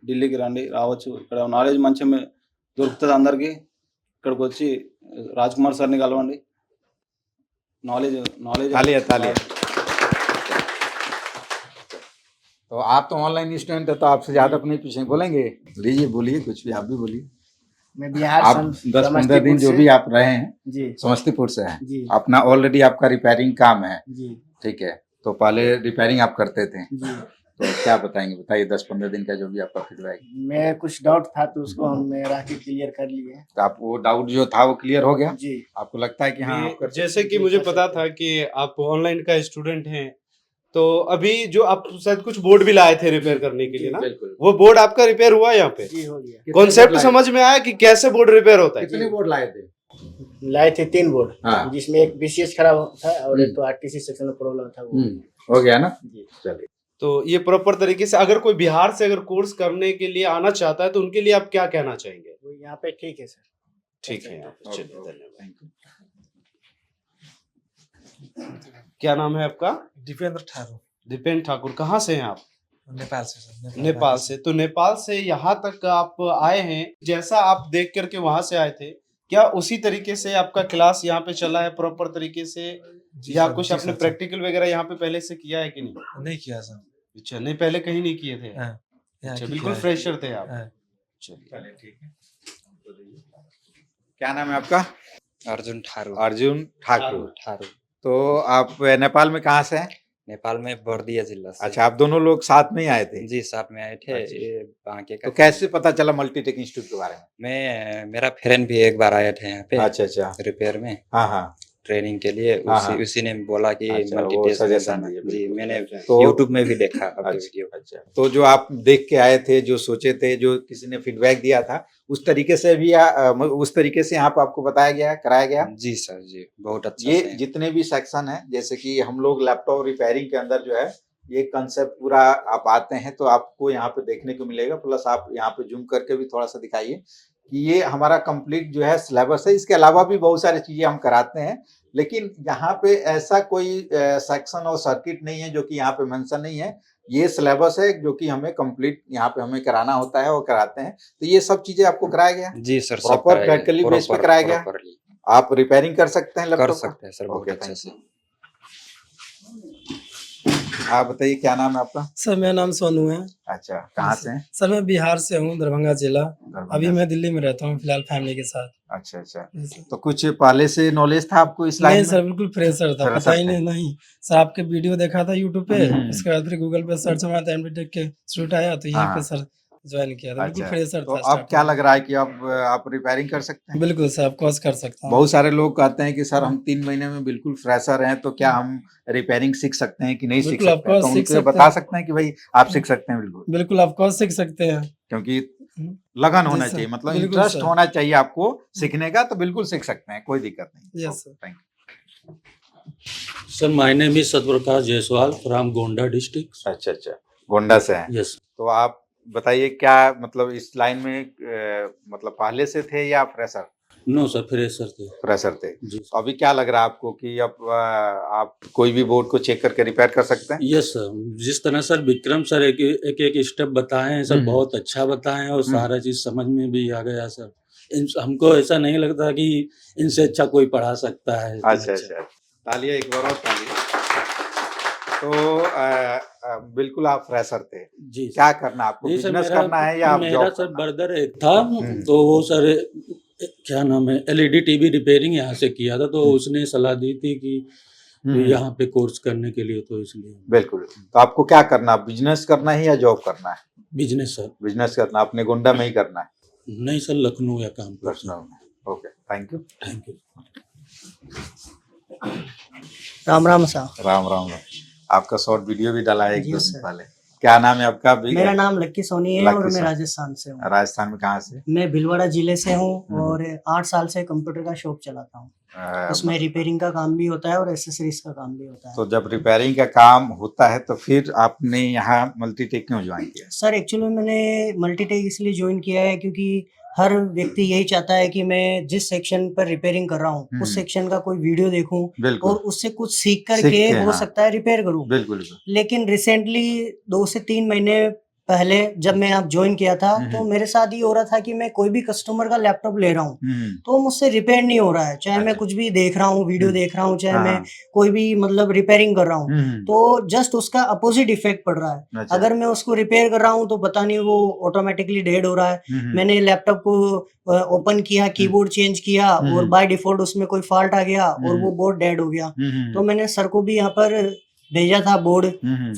ఢిల్లీకి రండి, రావచ్చు. ఇక్కడ నాలెడ్జ్ మంచిగా దొరుకుతుంది అందరికీ. ఇక్కడికి వచ్చి రాజ్ కుమార్ సార్ని కలవండి. నాలెడ్జ్ तालियां। तो आप तो ऑनलाइन स्टूडेंट है, तो आपसे ज्यादा अपने पीछे बोलेंगे। लीजिए, बोलिए, कुछ भी आप भी बोलिए। मैं बिहार आप 10-15 दिन जो भी आप रहे हैं जी, समस्तीपुर से हैं जी, अपना ऑलरेडी आपका रिपेयरिंग काम है जी, ठीक है, तो पहले रिपेयरिंग आप करते थे, जी। तो क्या बताएंगे, बताइए 10-15 दिन का जो भी आपका फीडबैक। मैं कुछ डाउट था तो उसको हमने राखी क्लियर कर लिए। तो आप वो डाउट जो था वो क्लियर हो गया जी। आपको लगता है कि हाँ आप कर जैसे कि मुझे पता था कि आप ऑनलाइन का स्टूडेंट हैं, तो अभी जो आप शायद कुछ बोर्ड भी लाए थे रिपेयर करने के लिए ना, वो बोर्ड आपका रिपेयर हुआ यहाँ पे? जी, हो गया। कॉन्सेप्ट समझ में आया कि कैसे बोर्ड रिपेयर होता है? कितने बोर्ड लाए थे? लाए थे 3 बोर्ड, हाँ। जिसमें एक बीसीएस खराब था और एक तो आरटीसी सेक्शन में प्रॉब्लम था। वो हो गया ना? चलिए। तो ये प्रॉपर तरीके से अगर कोई बिहार से अगर कोर्स करने के लिए आना चाहता है तो उनके लिए आप क्या कहना चाहेंगे? वो यहाँ पे ठीक है सर। ठीक है, चलिए, धन्यवाद। क्या नाम है आपका? दीपेंद्र ठाकुर। दीपेंद्र ठाकुर, कहाँ से हैं आप? नेपाल से सर। नेपाल से। तो नेपाल से यहाँ तक आप आए हैं, जैसा आप देख करके वहां से आए थे, क्या उसी तरीके से आपका क्लास यहाँ पे चला है प्रॉपर तरीके से, या कुछ आपने प्रैक्टिकल वगैरह यहाँ पे पहले से किया है कि नहीं? नहीं किया सर। अच्छा, नहीं पहले कहीं नहीं किए थे। हाँ, अच्छा, बिल्कुल फ्रेशर थे आप। हाँ। चलिए ठीक है। क्या नाम है आपका? अर्जुन ठाकुर। अर्जुन ठाकुर। ठाकुर। तो आप नेपाल में कहाँ से हैं? नेपाल में बर्दिया जिला से। अच्छा, आप दोनों लोग साथ में ही आए थे? जी, साथ में आए थे। अच्छा। ये बांके का। तो कैसे पता चला मल्टीटेक इंस्टीट्यूट के बारे में? मेरा फ्रेंड भी एक बार आया था यहाँ पे। अच्छा। रिपेयर में। हाँ हाँ। ट्रेनिंग के लिए उसी ने बोला कि अच्छा, वो मल्टीटेक सजेशन में दिया, जी बिल्कुल। मैंने तो यूट्यूब में भी देखा आपके अच्छा, वीडियो। अच्छा। तो जो आप देख के आए थे, जो सोचे थे, जो किसी ने फीडबैक दिया था, उस तरीके से भी उस तरीके से यहाँ पे आपको बताया गया, कराया गया? जी सर, जी बहुत अच्छा। ये जितने भी सेक्शन है, जैसे कि हम लोग लैपटॉप रिपेयरिंग के अंदर जो है ये कंसेप्ट पूरा आप आते हैं तो आपको यहाँ पे देखने को मिलेगा। प्लस आप यहाँ पे जूम करके भी थोड़ा सा दिखाइए कि ये हमारा कंप्लीट जो है सिलेबस है। इसके अलावा भी बहुत सारी चीजें हम कराते हैं, लेकिन यहाँ पे ऐसा कोई सेक्शन और सर्किट नहीं है जो कि यहाँ पे मेंशन नहीं है। ये सिलेबस है जो कि हमें कंप्लीट यहाँ पे हमें कराना होता है और कराते हैं। तो ये सब चीजें आपको कराया गया? जी सर, सब प्रॉपर प्रैक्टिकली बेस पे कराया गया? आप रिपेयरिंग कर सकते हैं लैपटॉप? कर सकते हैं सर, बहुत अच्छे से। आप बताइए, क्या नाम है आपका? सर मेरा नाम सोनू है। अच्छा, कहाँ से हैं? सर मैं बिहार से हूँ, दरभंगा जिला। अभी से। मैं दिल्ली में रहता हूँ फिलहाल फैमिली के साथ। अच्छा। तो कुछ पहले से नॉलेज था आपको इस लाइन नहीं में? सर, बिल्कुल फ्रेशर था, पता ही नहीं सर। आपके वीडियो देखा था यूट्यूब पे, उसके बाद फिर गूगल पे सर्च मारा था, एमटेक के इंस्टीट्यूट आया तो यहीं पे सर ज्वाइन किया था। बिल्कुल फ्रेशर तो था। अब क्या लग रहा है कि अब आप रिपेयरिंग कर सकते हैं? बिल्कुल सर, ऑफ कोर्स कर सकता हूँ। बहुत सारे लोग कहते हैं कि सर हम 3 महीने में बिल्कुल फ्रेशर हैं, तो क्या हम रिपेयरिंग सीख सकते हैं कि नहीं सीख बिल्कुल, सकते हैं? तो उनको बता सकते हैं कि भाई आप सीख सकते हैं। बिल्कुल ऑफ कोर्स सीख सकते हैं, क्योंकि लगन होना चाहिए, मतलब इंटरेस्ट होना चाहिए आपको सीखने का, तो बिल्कुल सीख सकते हैं, कोई दिक्कत नहीं। Yes sir. Thank you sir. My name is Satprakash Jaiswal from Gonda district. अच्छा, गोंडा से हैं? यस। तो आप बताइए, क्या मतलब इस लाइन में मतलब पहले से थे या फ्रेशर? नो सर, फ्रेशर थे। फ्रेशर थे जी। तो अभी क्या लग रहा है आपको कि अब आप कोई भी बोर्ड को चेक करके रिपेयर कर सकते हैं? यस सर, जिस तरह सर विक्रम सर एक स्टेप बताए हैं सर, बहुत अच्छा बताए हैं और सारा चीज समझ में भी आ गया सर। हमको ऐसा नहीं लगता कि इनसे अच्छा कोई पढ़ा सकता है। अच्छा। तालियां, एक बार और तालियां। तो बिल्कुल आप फ्रेशर थे जी। क्या करना आपको, बिजनेस करना है या आप मेरा जॉब? सर ब्रदर एक था, तो वो सर क्या नाम है एलईडी टीवी रिपेयरिंग यहाँ से किया था, तो उसने सलाह दी थी कि यहाँ पे कोर्स करने के लिए, तो इसलिए। बिल्कुल। तो आपको क्या करना, बिजनेस करना है या जॉब करना है? Business sir. बिजनेस करना, अपने गोंडा में ही करना है? नहीं सर, लखनऊ या काम लखनऊ में। Okay, thank you. Thank you. Ram Ram साहब। राम राम। आपका शॉर्ट वीडियो भी डाला है 1-2 दिन पहले। क्या नाम है आपका? मेरा नाम लक्की सोनी है और मैं राजस्थान से हूँ। राजस्थान में कहाँ से? मैं भीलवाड़ा जिले से हूँ और 8 साल से कंप्यूटर का शॉप चलाता हूँ। उसमें रिपेयरिंग का काम भी होता है और एसेसरीज का काम भी होता है। तो जब रिपेयरिंग का काम होता है तो फिर आपने यहाँ मल्टीटेक क्यों ज्वाइन किया? सर एक्चुअली मैंने मल्टीटेक इसलिए ज्वाइन किया है क्योंकि हर व्यक्ति यही चाहता है कि मैं जिस सेक्शन पर रिपेयरिंग कर रहा हूँ उस सेक्शन का कोई वीडियो देखूं और उससे कुछ सीख करके हो सकता है रिपेयर करूं। बिल्कुल। लेकिन रिसेंटली 2 से 3 महीने पहले जब मैं आप ज्वाइन किया था तो मेरे साथ ये हो रहा था कि मैं कोई भी कस्टमर का लैपटॉप ले रहा हूँ तो मुझसे रिपेयर नहीं हो रहा है, चाहे मैं कुछ भी देख रहा हूँ, वीडियो देख रहा हूँ, चाहे मैं कोई भी मतलब रिपेयरिंग कर रहा हूँ, तो जस्ट उसका अपोजिट इफेक्ट पड़ रहा है। अगर मैं उसको रिपेयर कर रहा हूँ तो पता नहीं वो ऑटोमेटिकली डेड हो रहा है। मैंने लैपटॉप को ओपन किया, कीबोर्ड चेंज किया और बाय डिफॉल्ट उसमें कोई फॉल्ट आ गया और वो बोर्ड डेड हो गया। तो मैंने सर को भी यहाँ पर भेजा था बोर्ड,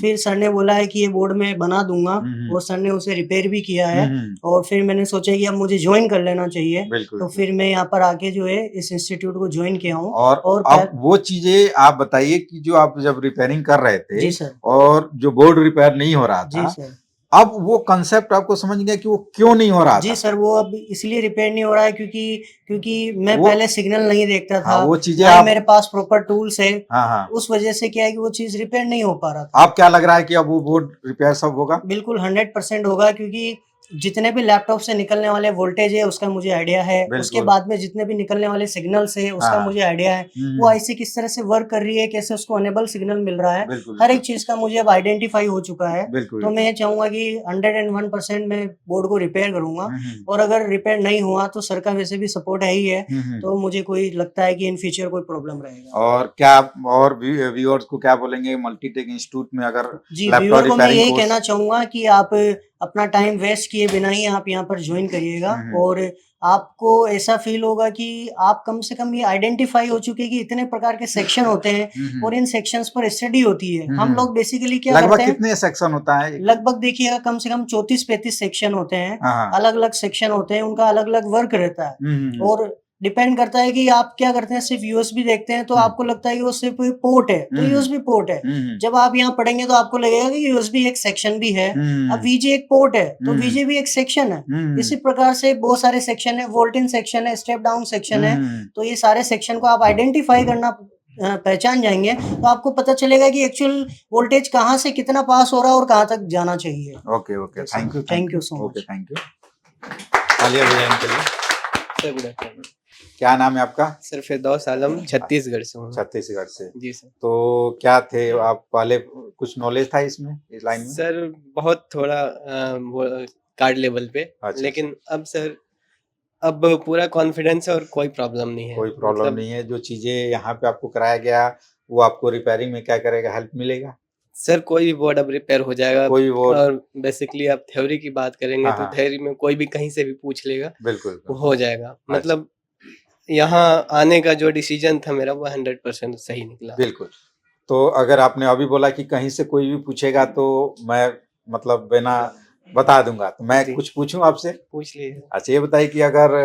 फिर सर ने बोला है कि ये बोर्ड मैं बना दूंगा और सर ने उसे रिपेयर भी किया है और फिर मैंने सोचा कि अब मुझे ज्वाइन कर लेना चाहिए। तो फिर मैं यहाँ पर आके जो है इस इंस्टीट्यूट को ज्वाइन किया हूँ। और अब वो चीजें आप बताइए कि जो आप जब रिपेयरिंग कर रहे थे जी सर, और जो बोर्ड रिपेयर नहीं हो रहा था, जी सर, अब वो कंसेप्ट आपको समझ गया कि वो क्यों नहीं हो रहा जी था? सर, वो अब इसलिए रिपेयर नहीं हो रहा है क्योंकि मैं पहले सिग्नल नहीं देखता था। वो चीजें मेरे पास प्रॉपर टूल्स है, हाँ। उस वजह से क्या है कि वो चीज रिपेयर नहीं हो पा रहा था। आप क्या लग रहा है कि अब वो बोर्ड रिपेयर सब होगा? बिल्कुल 100% होगा क्योंकि जितने भी लैपटॉप से निकलने वाले वोल्टेज है उसका मुझे आइडिया है। उसके बिल्कुल। बाद में जितने भी निकलने वाले सिग्नल्स है उसका हाँ। मुझे आइडिया है। वो आईसी किस तरह से वर्क कर रही है, कैसे उसको अनेबल सिग्नल मिल रहा है, बिल्कुल हर एक चीज का मुझे अब आइडेंटिफाई हो चुका है। बिल्कुल तो मैं चाहूंगा कि 101% मैं बोर्ड को रिपेयर करूंगा, हम्म, और अगर रिपेयर नहीं हुआ तो सर का वैसे भी सपोर्ट है ही है, हम्म। तो मुझे कोई लगता है कि इन फ्यूचर कोई प्रॉब्लम रहेगा। और क्या आप और व्यूअर्स को क्या बोलेंगे मल्टीटेक इंस्टीट्यूट में अगर जी, लैपटॉप व्यूअर को मैं रिपेयरिंग यही कोर्स? कहना चाहूंगा कि आप अपना टाइम वेस्ट किए बिना ही आप यहाँ पर ज्वाइन करिएगा, और आपको ऐसा फील होगा कि आप कम से कम ये आइडेंटिफाई हो चुके कि इतने प्रकार के सेक्शन होते हैं और इन सेक्शंस पर स्टडी होती है। हम लोग बेसिकली क्या लगभग करते हैं, कितने सेक्शन होता है? लगभग देखिएगा कम से कम 34-35 सेक्शन होते हैं, हाँ। अलग अलग सेक्शन होते हैं, उनका अलग अलग वर्क रहता है, और डिपेंड करता है कि आप क्या करते हैं। सिर्फ यूएसबी देखते हैं तो आपको लगता है कि वो सिर्फ पोर्ट है, तो यूएसबी पोर्ट है। जब आप यहाँ पढ़ेंगे तो आपको लगेगा कि यूएसबी एक सेक्शन भी है। अब वीजे एक पोर्ट है तो वीजे भी एक सेक्शन है। इसी प्रकार से बहुत सारे सेक्शन है, वोल्टेज सेक्शन है, स्टेप डाउन सेक्शन है। तो ये सारे सेक्शन को आप आइडेंटिफाई करना पहचान जाएंगे तो आपको पता चलेगा कि एक्चुअल वोल्टेज कहाँ से कितना पास हो रहा है और कहाँ तक जाना चाहिए। Okay okay, thank you so much. Thank you. तालियां बजाएं इनके लिए। Sir good afternoon. क्या नाम है आपका? सर फिरदौस आलम, छत्तीसगढ़ से हूँ। छत्तीसगढ़ से। जी सर। तो क्या थे आप पहले, कुछ नॉलेज था इसमें, इस लाइन में? सर बहुत थोड़ा वो कार्ड लेवल पे, अच्छा, लेकिन अब सर अब पूरा कॉन्फिडेंस है और कोई प्रॉब्लम नहीं है। कोई प्रॉब्लम नहीं है। जो चीजें यहाँ पे आपको कराया गया वो आपको रिपेयरिंग में क्या करेगा, हेल्प मिलेगा? सर कोई भी बोर्ड अब रिपेयर हो जाएगा। कोई बोर्ड, और बेसिकली आप थ्योरी की बात करेंगे तो थ्योरी में कोई भी कहीं से भी पूछ लेगा, बिल्कुल हो जाएगा। मतलब यहाँ आने का जो डिसीजन था मेरा वो 100% सही निकला। बिल्कुल। तो अगर आपने अभी बोला कि कहीं से कोई भी पूछेगा तो मैं मतलब बिना बता दूंगा, तो मैं कुछ पूछूं आपसे? पूछ लीजिए। अच्छा ये बताइए कि अगर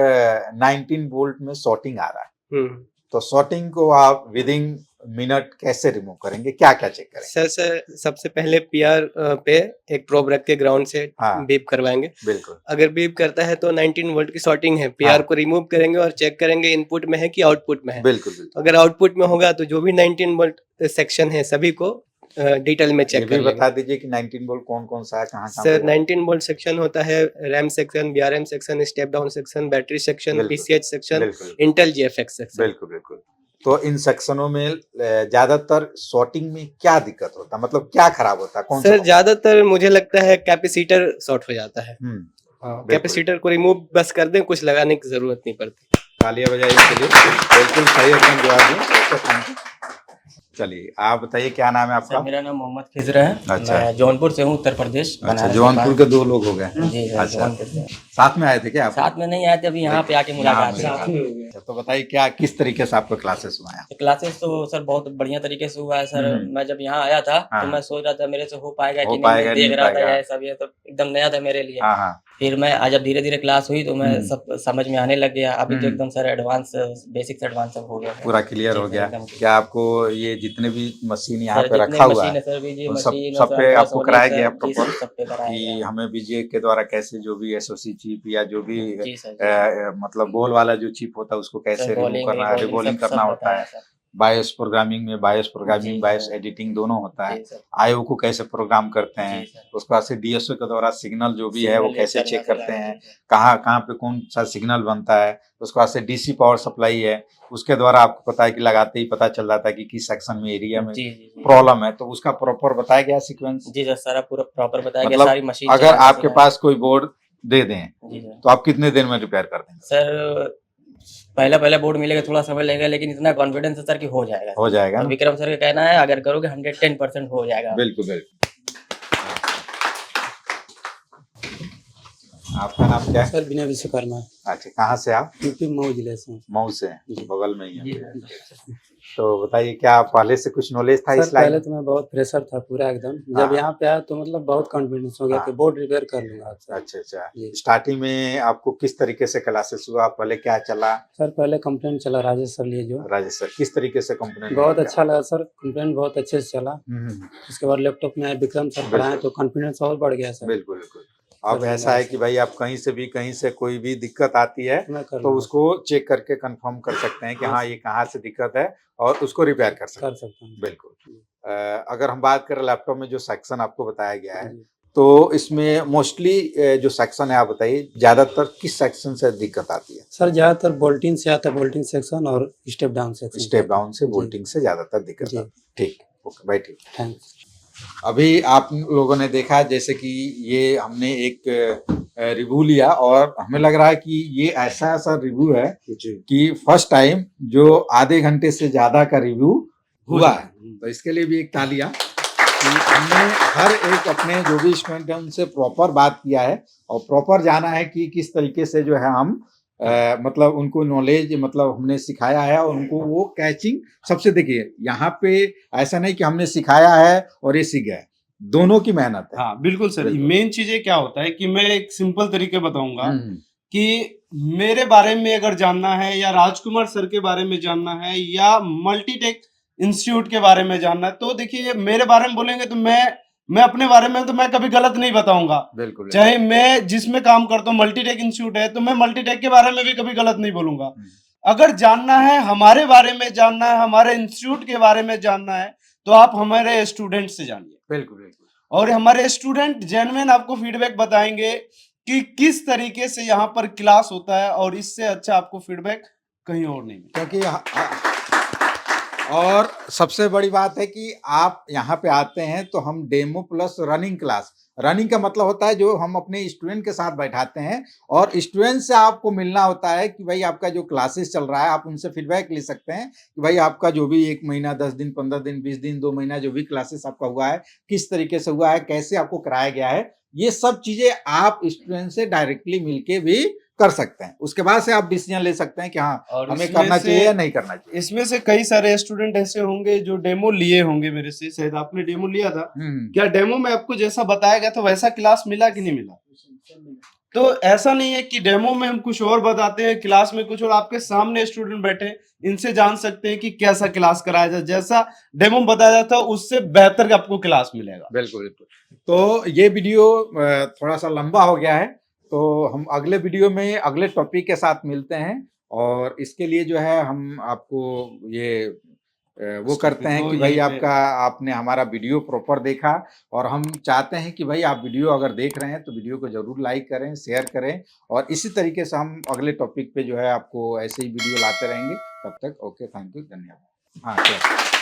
19 वोल्ट में शॉर्टिंग आ रहा है तो शॉर्टिंग को आप विदिन मिनट कैसे रिमूव करेंगे, क्या क्या चेक करेंगे? सर सबसे पहले पीआर पे एक प्रोब रख के ग्राउंड से बीप करवाएंगे। बिल्कुल। अगर बीप करता है तो 19 वोल्ट की शॉर्टिंग है, पीआर को रिमूव करेंगे और चेक करेंगे इनपुट में है कि आउटपुट में है। बिल्कुल। अगर आउटपुट में होगा तो जो भी 19 वोल्ट सेक्शन है सभी को डिटेल में चेक कर बता दीजिए कि 19 वोल्ट कौन कौन सा है, कहाँ सर 19 वोल्ट सेक्शन होता है RAM section, BRM section, step down section, battery section, PCH section, Intel GFX section. बिल्कुल बिल्कुल। तो इन सेक्शनों में ज्यादातर शॉर्टिंग में क्या दिक्कत होता है, मतलब क्या खराब होता है? कौन सर ज्यादातर मुझे लगता है कैपेसिटर शॉर्ट हो जाता है। कैपेसिटर को रिमूव बस कर दें, कुछ लगाने की जरूरत नहीं पड़ती। तालियां बजाइए इसके लिए, बिल्कुल सही एकदम जवाब दिया। चलिए आप बताइए क्या नाम है आपका? मेरा नाम मोहम्मद खिजर है। अच्छा। मैं जौनपुर से हूँ, उत्तर प्रदेश। अच्छा, जौनपुर के 2 लोग हो गए। जी सर, अच्छा, जौनपुर से। साथ में आए थे क्या आप? साथ में नहीं आए थे, अभी यहाँ पे आके मुलाकात हुई। तो बताइए क्या किस तरीके से आपका क्लासेस हुआ है? क्लासेस तो सर बहुत बढ़िया तरीके से हुआ है सर। मैं जब यहाँ आया था तो मैं सोच रहा था मेरे से हो पाएगा कि नहीं, मैं देख रहा था सब ये तो एकदम नया था मेरे लिए। फिर मैं आज जब धीरे धीरे क्लास हुई तो मैं सब समझ में आने लग गया। अभी तो एकदम सर एडवांस, बेसिक से एडवांस सब हो गया, पूरा क्लियर हो गया। क्या आपको ये जितने भी मशीन यहाँ पे रखा हुआ है सब पे आपको कराया गया प्रॉपर कि हमें बीजे के द्वारा कैसे जो भी एसओसी चिप या जो भी मतलब बोल वाला जो चिप होता है उसको कैसे रिमूव करना है, रिबोलिंग करना होता है, बायोस प्रोग्रामिंग में बायोस एडिटिंग दोनों होता है, आईओ को कैसे प्रोग्राम करते हैं, उसके बाद से डीएसओ के द्वारा सिग्नल जो भी है वो कैसे चेक करते हैं, कहाँ पे कौन सा सिग्नल बनता है, उसके बाद से डीसी पावर सप्लाई है, उसके द्वारा आपको पता है कि लगाते ही पता चल जाता है कि किस सेक्शन में एरिया में प्रॉब्लम है, तो उसका प्रॉपर बताया गया सीक्वेंस। जी सर, सारा पूरा प्रॉपर बताया गया। मतलब सारी मशीन अगर आपके पास कोई बोर्ड दे दें तो आप कितने दिन में रिपेयर कर देंगे? सर पहले बोर्ड मिलेगा, थोड़ा समय लगेगा, लेकिन इतना कॉन्फिडेंस है सर कि हो जाएगा। विक्रम सर का कहना है अगर करोगे 110% हो जाएगा। बिल्कुल बिल्कुल। आपका नाम क्या है? सर विनय विश्वकर्मा। अच्छा, कहाँ से आप? यूपी मऊ जिले से। मऊ से, बगल में ही है। तो बताइए क्या पहले से कुछ नॉलेज था इस लाइन? पहले तो मैं बहुत प्रेशर था पूरा एकदम। जब यहाँ पे आया तो मतलब बहुत कॉन्फिडेंस हो गया कि बोर्ड रिपेयर कर लूंगा। अच्छा। स्टार्टिंग में आपको किस तरीके से क्लासेस हुआ, पहले क्या चला? सर पहले कंप्लेंट चला राजेश सर लिए जो। राजेश सर किस तरीके से कंप्लेंट? बहुत अच्छा लगा सर, कंप्लेंट बहुत अच्छे से चला। उसके बाद लैपटॉप में विक्रम सर पढ़ाए तो कॉन्फिडेंस और बढ़ गया सर। बिल्कुल। अब ऐसा है कि भाई आप कहीं से कोई भी दिक्कत आती है तो उसको चेक करके कंफर्म कर सकते हैं कि हाँ ये कहाँ से दिक्कत है और उसको रिपेयर कर सकते हैं। बिल्कुल। अगर हम बात करें लैपटॉप में जो सेक्शन आपको बताया गया है तो इसमें मोस्टली जो सेक्शन है आप बताइए, ज्यादातर किस सेक्शन से दिक्कत आती है? सर ज्यादातर बोल्टिंग से आता है, बोल्टिंग सेक्शन और step down section. Step down से बोल्टिंग से ज्यादातर दिक्कत आती है। ठीक, ओके भाई, ठीक। थैंक्स। अभी आप लोगों ने देखा जैसे कि ये हमने एक रिव्यू लिया और हमें लग रहा है कि ये ऐसा रिव्यू है कि फर्स्ट टाइम जो आधे घंटे से ज्यादा का रिव्यू हुआ है, तो इसके लिए भी एक तालियां कि हमने हर एक अपने जो भी स्टूडेंट है उनसे प्रॉपर बात किया है और प्रॉपर जाना है कि किस तरीके से जो है हम मतलब उनको नॉलेज मतलब हमने सिखाया है और उनको वो कैचिंग सबसे, देखिए यहाँ पे ऐसा नहीं कि हमने सिखाया है और ये सीख गए, दोनों की मेहनत है। हाँ बिल्कुल सर। मेन चीजें क्या होता है कि मैं एक सिंपल तरीके बताऊंगा कि मेरे बारे में अगर जानना है या राजकुमार सर के बारे में जानना है या मल्टीटेक इंस्टीट्यूट के बारे में जानना है, तो देखिए मेरे बारे में बोलेंगे तो मैं अपने बारे में तो मैं कभी गलत नहीं बताऊंगा। बिल्कुल। चाहे मैं जिसमें काम करता हूँ मल्टीटेक इंस्टीट्यूट है तो मैं मल्टीटेक के बारे में भी कभी गलत नहीं बोलूंगा। अगर जानना है हमारे बारे में जानना है, हमारे इंस्टीट्यूट के बारे में जानना है, तो आप हमारे स्टूडेंट से जानिए। बिल्कुल बिल्कुल। और हमारे स्टूडेंट जेन्युइन आपको फीडबैक बताएंगे कि किस तरीके से यहाँ पर क्लास होता है और इससे अच्छा आपको फीडबैक कहीं और नहीं मिलेगा। क्योंकि और सबसे बड़ी बात है कि आप यहाँ पे आते हैं तो हम demo plus running class, running का मतलब होता है जो हम अपने स्टूडेंट के साथ बैठाते हैं और स्टूडेंट से आपको मिलना होता है कि भाई आपका जो क्लासेस चल रहा है आप उनसे फीडबैक ले सकते हैं कि भाई आपका जो भी 1 महीना 10 दिन 15 दिन 20 दिन 2 महीना जो भी क्लासेस आपका हुआ है किस तरीके से हुआ है, कैसे आपको कराया गया है, ये सब चीजें आप स्टूडेंट से डायरेक्टली मिलके भी कर सकते हैं। उसके बाद से आप डिसीजन ले सकते हैं कि हाँ हमें करना चाहिए या नहीं करना चाहिए। इसमें से कई सारे स्टूडेंट ऐसे होंगे जो डेमो लिए होंगे मेरे से, शायद आपने डेमो लिया था। क्या डेमो में आपको जैसा बताया गया था वैसा क्लास मिला कि नहीं मिला? तो ऐसा नहीं है कि डेमो में हम कुछ और बताते हैं, क्लास में कुछ और। आपके सामने स्टूडेंट बैठे, इनसे जान सकते हैं कि कैसा क्लास कराया जाए, जैसा डेमो बताया जाता है उससे बेहतर आपको क्लास मिलेगा। बिल्कुल बिल्कुल। तो ये वीडियो थोड़ा सा लंबा हो गया है, तो हम अगले वीडियो में अगले टॉपिक के साथ मिलते हैं और इसके लिए जो है हम आपको ये वो करते हैं कि भाई आपने हमारा वीडियो प्रॉपर देखा और हम चाहते हैं कि भाई आप वीडियो अगर देख रहे हैं तो वीडियो को जरूर लाइक करें, शेयर करें और इसी तरीके से हम अगले टॉपिक पे जो है आपको ऐसे ही वीडियो लाते रहेंगे। तब तक ओके, थैंक यू, धन्यवाद। हाँ।